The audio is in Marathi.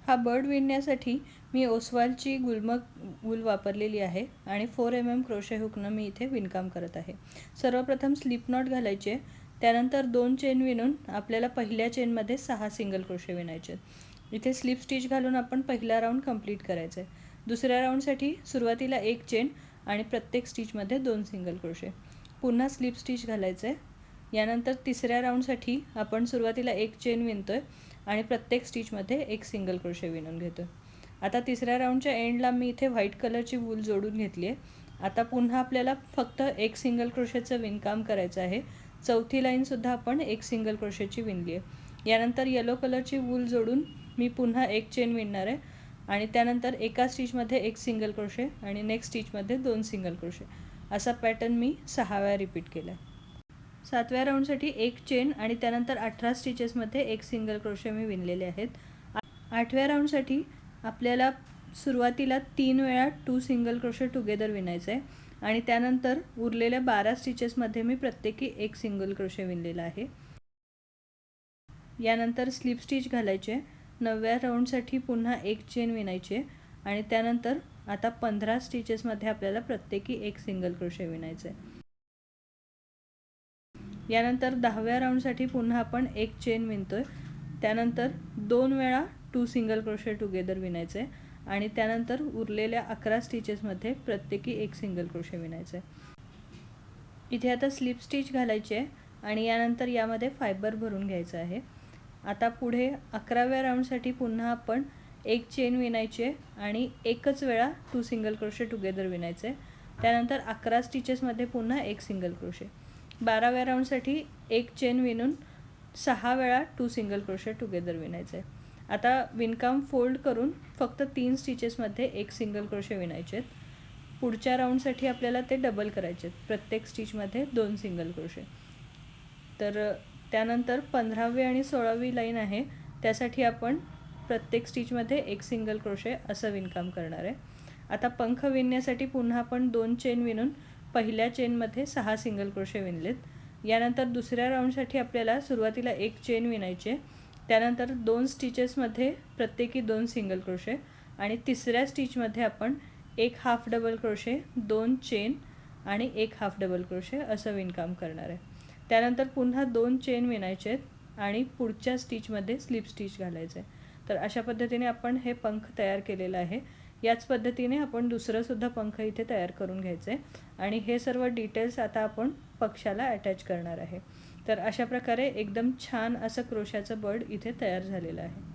हा बर्ड विणण्यासाठी मी ओसवालची गुलमग वूल वापरलेली आहे आणि 4 mm क्रोशे हुकनं मी इथे विणकाम करत आहे। सर्वप्रथम स्लिप नॉट घालायचे, त्यानंतर 2 चेन विणून आपल्याला पहिल्या चेनमध्ये 6 सिंगल क्रोशे विणायचे। इथे स्लिप स्टिच घालून आपण पहिला राऊंड कंप्लीट करायचा आहे। दुसऱ्या राऊंडसाठी सुरुवातीला 1 चेन आणि प्रत्येक स्टिचमध्ये 2 सिंगल क्रोशे, पुन्हा स्लिप स्टिच घालायचं आहे। यानंतर तिसऱ्या राऊंडसाठी आपण सुरुवातीला 1 चेन विणतोय आणि प्रत्येक स्टिचमध्ये 1 सिंगल क्रोशे विणून घेतोय। आता तिसऱ्या राऊंडच्या एंडला मी इथे व्हाईट कलरची वूल जोडून घेतली आहे। आता पुन्हा आपल्याला फक्त 1 सिंगल क्रोशेचं विणकाम करायचं आहे। चौथी लाईनसुद्धा आपण 1 सिंगल क्रोशेची विणली आहे। यानंतर येलो कलरची वूल जोडून मी पुन्हा 1 चेन विणणार आहे आणि त्यानंतर एका स्टिचमध्ये 1 सिंगल क्रोशे आणि नेक्स्ट स्टिचमध्ये 2 सिंगल क्रोशे, असा पॅटर्न मी 6 वेळा रिपीट केला आहे। 7व्या राऊंडसाठी 1 चेन आणि त्यानंतर 18 स्टिचेसमध्ये 1 सिंगल क्रोशे मी विणलेले आहेत। 8व्या राऊंडसाठी आपल्याला सुरुवातीला 3 वेळा 2 सिंगल क्रोशे टुगेदर विणायचं आहे आणि त्यानंतर उरलेल्या 12 स्टिचेसमध्ये मी प्रत्येकी 1 सिंगल क्रोशे विणलेला आहे। यानंतर स्लिप स्टिच घालायचे। 9व्या राऊंडसाठी पुन्हा 1 चेन विणायची आणि त्यानंतर आता 15 स्टिचेसमध्ये आपल्याला प्रत्येकी 1 सिंगल क्रोशे विणायचं आहे। यानंतर 10व्या राऊंडसाठी पुन्हा आपण 1 चेन विणतोय, त्यानंतर 2 वेळा 2 सिंगल क्रोशे टुगेदर विणायचे आणि त्यानंतर उरलेल्या 11 स्टिचेसमध्ये प्रत्येकी 1 सिंगल क्रोशे विणायचे। इथे आता स्लिप स्टिच घालायची आहे आणि यानंतर यामध्ये फायबर भरून घ्यायचं आहे। आता पुढे 11व्या राऊंडसाठी पुन्हा आपण 1 चेन विणायची आणि एकच वेळा 2 सिंगल क्रोशे टुगेदर विणायचे, त्यानंतर 11 स्टिचेसमध्ये पुन्हा 1 सिंगल क्रोशे। 12व्या राऊंडसाठी 1 चेन विणून 6 वेळा 2 सिंगल क्रोशे टुगेदर विणायचे। आता विणकाम फोल्ड करून फक्त 3 स्टिचेसमध्ये 1 सिंगल क्रोशे विणायचे। पुढच्या राऊंडसाठी आपल्याला ते डबल करायचे, प्रत्येक स्टिचमध्ये 2 सिंगल क्रोशे। तर त्यानंतर 15वी आणि 16वी लाईन आहे, त्यासाठी आपण प्रत्येक स्टिचमध्ये 1 सिंगल क्रोशे असं विणकाम करणार आहे। आता पंख विणण्यासाठी पुन्हा आपण 2 चेन विणून पहिल्या चेनमध्ये 6 सिंगल क्रोशे विणलेत। यानंतर दुसऱ्या राऊंडसाठी आपल्याला सुरुवातीला 1 चेन विणायचे, त्यानंतर 2 स्टिचेसमध्ये प्रत्येकी 2 सिंगल क्रोशे आणि तिसऱ्या स्टिचमध्ये आपण 1 हाफ डबल क्रोशे, 2 चेन आणि 1 हाफ डबल क्रोशे असं विणकाम करणार आहे। त्यानंतर पुन्हा 2 चेन विणायचे आणि पुढच्या स्टिचमध्ये स्लिप स्टिच घालायचे। तर अशा पद्धतीने आपण हे पंख तयार केलेलं आहे। याच पद्धतीने आपण दुसरंसुद्धा पंख इथे तयार करून घ्यायचं आहे आणि हे सर्व डिटेल्स आता आपण पक्षाला अटॅच करणार आहे। तर अशा प्रकारे एकदम छान असं क्रोशाचं बर्ड इथे तयार झालेलं आहे।